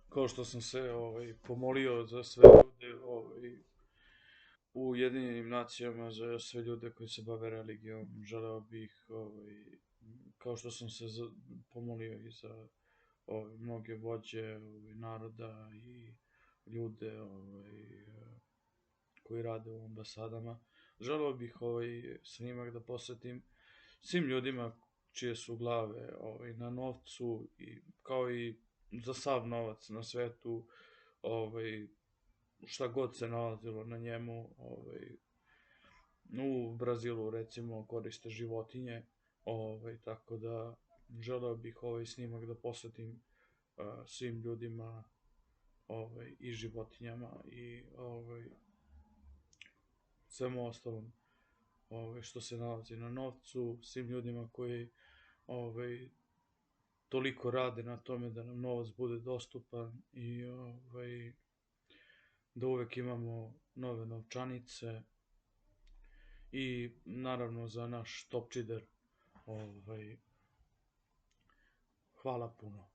Kao što sam se pomolio za sve ljude u Ujedinjenim nacijama, za sve ljude koji se bave religijom, želeo bih, kao što sam se pomolio i za mnoge vođe naroda i ljude koji rade u ambasadama, želeo bih snimak da posvetim svim ljudima čije su glave na novcu, i kao i za sav novac na svetu, ovaj, šta god se nalazilo na njemu, u Brazilu recimo koriste životinje, tako da želeo bih ovaj snimak da posvetim svim ljudima, i životinjama i svemu ostalom što se nalazi na novcu, svim ljudima koji toliko rade na tome da nam novac bude dostupan i da uvek imamo nove novčanice, i naravno za naš topčider, hvala puno.